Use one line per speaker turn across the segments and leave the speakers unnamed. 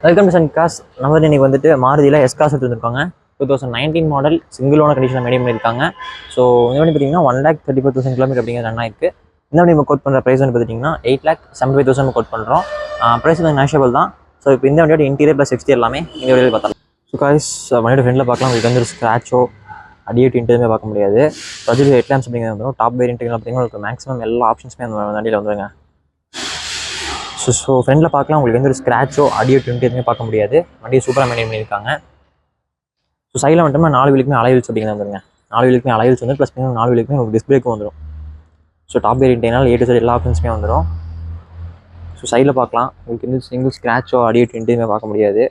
Welcome to Sun cos. நம்ம இன்னைக்கு வந்துட்டு மாருதியில் எஸ்காஸ் எடுத்துருக்காங்க. 2019 மாடல் சிங்கிள் ஓனர் கண்டிஷனில் மெயின்டைன் பண்ணியிருக்காங்க. ஸோ இந்த வண்டி பார்த்தீங்கன்னா 1,34,000 கிலோமீட்டர் அப்படிங்கிற ரன் ஆயிருக்கு. இந்த வண்டி நம்ம கோட் பண்ணுற ப்ரைஸ் வந்து பார்த்தீங்கன்னா 8,75,000 கோட் பண்ணுறோம். ப்ரைஸ் வந்து நேஷபிள் தான். ஸோ இப்போ இந்த வண்டியோட இன்டீரியர் ப்ளஸ் எக்ஸ்டீரியர் எல்லாமே இந்த வண்டியில் பார்த்தலாம். ஸோ காய்ஸ் வண்டியோட ஃப்ரெண்டில் பார்க்கலாம். உங்களுக்கு வந்து ஒரு ஸ்க்ராச்சோ அடியேட்டு எதுவுமே பார்க்க முடியாது. அது ஹெட்லாம்ப்ஸ் அப்படிங்கிறது வந்துடும். டாப் வேரியன்ட்டுகள் அப்படிங்கிற உங்களுக்கு மேக்ஸிமம் எல்லா ஆப்ஷன்ஸுமே அந்த வண்டியில் வந்துருங்க. ஸோ ஃப்ரெண்டில் பார்க்கலாம். உங்களுக்கு வந்து ஒரு ஸ்க்ராச்சோ ஆடியோ ட்யூன் எதுவுமே பார்க்க முடியாது. வண்டியை சூப்பராக மெயின்டைன் பண்ணியிருக்காங்க. ஸோ சைடில் வந்துட்டு 4 வீலுக்குமே அலைவில்ஸ் அப்படிங்கிறது வந்துருங்க. 4 வீலுக்குமே அலைவில்ஸ் வந்து ப்ளஸ் 4 வீலுக்குமே உங்களுக்கு டிஸ்பிளேக்கும் வந்துடும். ஸோ டாப் வேரியன்ட்னால A to Z எல்லா ஆப்ஷன்ஸுமே வந்துடும். ஸோ சைடில் பார்க்கலாம். உங்களுக்கு வந்து சிங்கிள் ஸ்க்ராச்சோ ஆடியோ ட்யூன் எதுவுமே பார்க்க முடியாது.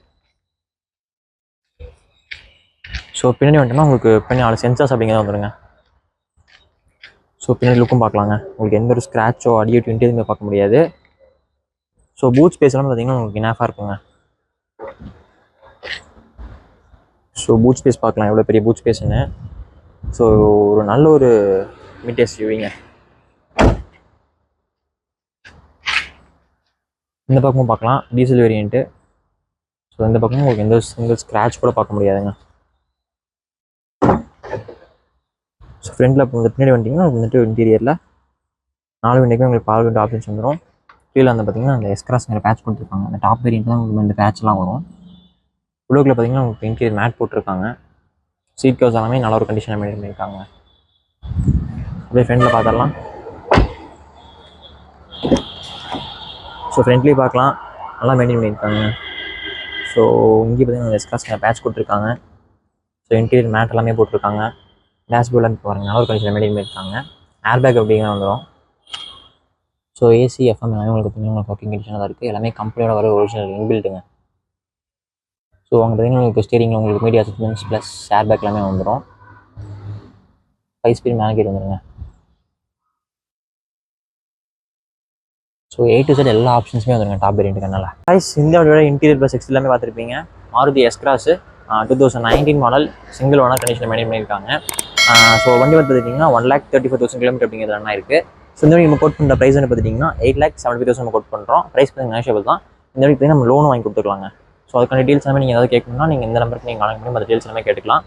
ஸோ பின்னாடி வந்துட்டோம்னா உங்களுக்கு பின்னாடி 4 சென்சார்ஸ் அப்படிங்கிறத வந்துடுங்க. ஸோ பின்னாடி லுக்கும் பார்க்கலாங்க. உங்களுக்கு எந்த ஒரு ஸ்க்ராச்சோ ஆடியோ ட்யூன் எதுவுமே பார்க்க முடியாது. ஸோ பூட் ஸ்பேஸ் எல்லாம் பார்த்தீங்கன்னா உங்களுக்கு இனாஃபாக இருக்குங்க. ஸோ பூட் ஸ்பேஸ் பார்க்கலாம் எவ்வளோ பெரிய பூட் ஸ்பேஸ்ன்னு. ஸோ ஒரு நல்ல ஒரு மிட் எஸ்யூவிங்க. இந்த பக்கமும் பார்க்கலாம் டீசல் வேரியண்ட்டு. ஸோ இந்த பக்கமும் உங்களுக்கு எந்த சிங்கிள் ஸ்க்ராட்ச் கூட பார்க்க முடியாதுங்க. ஸோ ஃப்ரண்ட்டில் இப்போ பின்னாடி வந்துட்டிங்கன்னா வந்துட்டு இன்டீரியரில் 4 விண்டைக்குமே உங்களுக்கு பால் விண்டோ ஆப்ஷன்ஸ் வந்துடும். கீழே வந்து பார்த்தீங்கன்னா அந்த எஸ்கிராஸ்ங்கிற பேட்ச் கொடுத்துருக்காங்க. அந்த டாப் வேரியண்ட் தான் உங்களுக்கு இந்த பேட்ச்லாம் வரும். உள்ளுக்குள்ள பார்த்தீங்கன்னா உங்களுக்கு இன்டீரியர் மேட் போட்டிருக்காங்க. சீட் கவர்ஸ் எல்லாமே நல்ல ஒரு கண்டிஷனில் மெயின்டைன் பண்ணியிருக்காங்க. அப்படியே ஃப்ரெண்டில் பார்த்துடலாம். ஸோ ஃப்ரெண்ட்லேயும் பார்க்கலாம் நல்லா மெயின்டைன் பண்ணியிருக்காங்க. ஸோ இங்கே பார்த்தீங்கன்னா எஸ்கிராஸ்ங்கிற பேட்ச் கொடுத்துருக்காங்க. ஸோ இன்டீரியர் மேட் எல்லாமே போட்டிருக்காங்க. டேஷ்போர்டில் பாருங்கள் நல்ல ஒரு கண்டிஷனில் மெயின்டைன் பண்ணியிருக்காங்க. ஏர் பேக் அப்படிங்கிற வந்துடும். ஸோ ஏசி எஃப்எம் எல்லாமே உங்களுக்கு பார்த்தீங்கன்னா உங்களுக்கு ஒர்க்கிங் கண்டிஷனாக தான் இருக்குது. எல்லாமே கம்பெனியோட வர ஒரிஜினல் இன்பில்ட்டுங்க. ஸோ அங்கே பார்த்தீங்கன்னா உங்களுக்கு ஸ்டீரிங்கில் உங்களுக்கு media adjustments plus air bag எல்லாமே வந்துடும். 5 ஸ்பீட் மேனேஜர் வந்துடுங்க. ஸோ A to Z எல்லா ஆப்ஷன்ஸுமே வந்துருங்க டாப் வேரியண்ட்டுக்கனால. இந்த வண்டியோட இன்டீரியர் ப்ளஸ் எக்ஸ் எல்லாமே பார்த்துருப்பீங்க. Maruti S-Cross 2019 model single owner கண்டிஷனில் மெயின்டைன் பண்ணியிருக்காங்க. ஸோ வண்டி வந்து பார்த்துட்டிங்கன்னா 1,34,000 கிலோமீட்டர் அப்படிங்கிறது ரன் ஆயிருக்கு. ஸோ இந்த வண்டி நம்ம கோட் பண்ணுற ப்ரைஸ் வந்து பார்த்துட்டிங்கன்னா 8,75,000 நம்ம கோட் பண்ணுறோம். ப்ரைஸ் வந்து நேஷபிள் தான். இந்த வண்டி நம்ம லோனும் வாங்கி கொடுத்துக்கலாங்க. ஸோ அதுக்கான டீல்ஸ் எல்லாமே நீங்கள் ஏதாவது கேட்கணும்னா நீங்கள் இந்த நம்பருக்கு நீங்கள் கால் பண்ணி மற்ற டீல்ஸ் எல்லாமே கேட்டுக்கலாம்.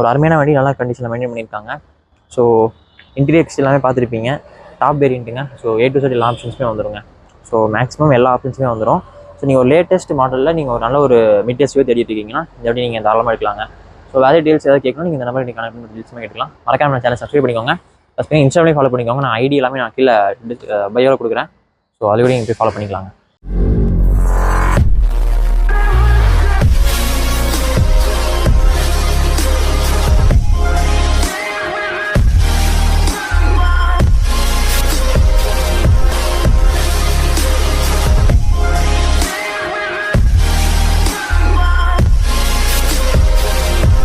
ஒரு அருமையான வண்டி நல்லா கண்டிஷனில் மெயின்டைன் பண்ணியிருக்காங்க. ஸோ இன்டீரியர்ஸ் எல்லாமே பார்த்துருப்பீங்க. டாப் வேரியண்ட்டுங்க. ஸோ A to Z எல்லா ஆப்ஷன்ஸுமே வந்துடுங்க. ஸோ மேக்ஸிமம் எல்லா ஆப்ஷன்ஸுமே வந்துடும். ஸோ நீங்கள் ஒரு லேட்டஸ்ட் மாடலில் நீங்கள் ஒரு நல்ல ஒரு மிட் எஸ்யூவி தேடிட்டு இருக்கீங்கன்னா இந்த வண்டி நீங்கள் தாராளமாக எடுக்கலாங்க. ஸோ வேறு டீல்ஸ் ஏதாவது கேட்கணும் நீங்கள் இந்த நம்பருக்கு நீங்கள் கனெக்ட் பண்ணி டீல்ஸுமே கேட்கலாம். மறக்காம நம்ம சேனல் சப்ஸ்கிரைப் பண்ணிக்கோங்க. ப்ளஸ் இன்ஸ்டாகிராம்லேயும் ஃபாலோ பண்ணிக்கோங்க. நான் ஐடி எல்லாமே நான் கீழே பயோவில் கொடுக்குறேன். ஸோ அது கூட நீங்கள் போய் ஃபாலோ பண்ணிக்கலாங்க.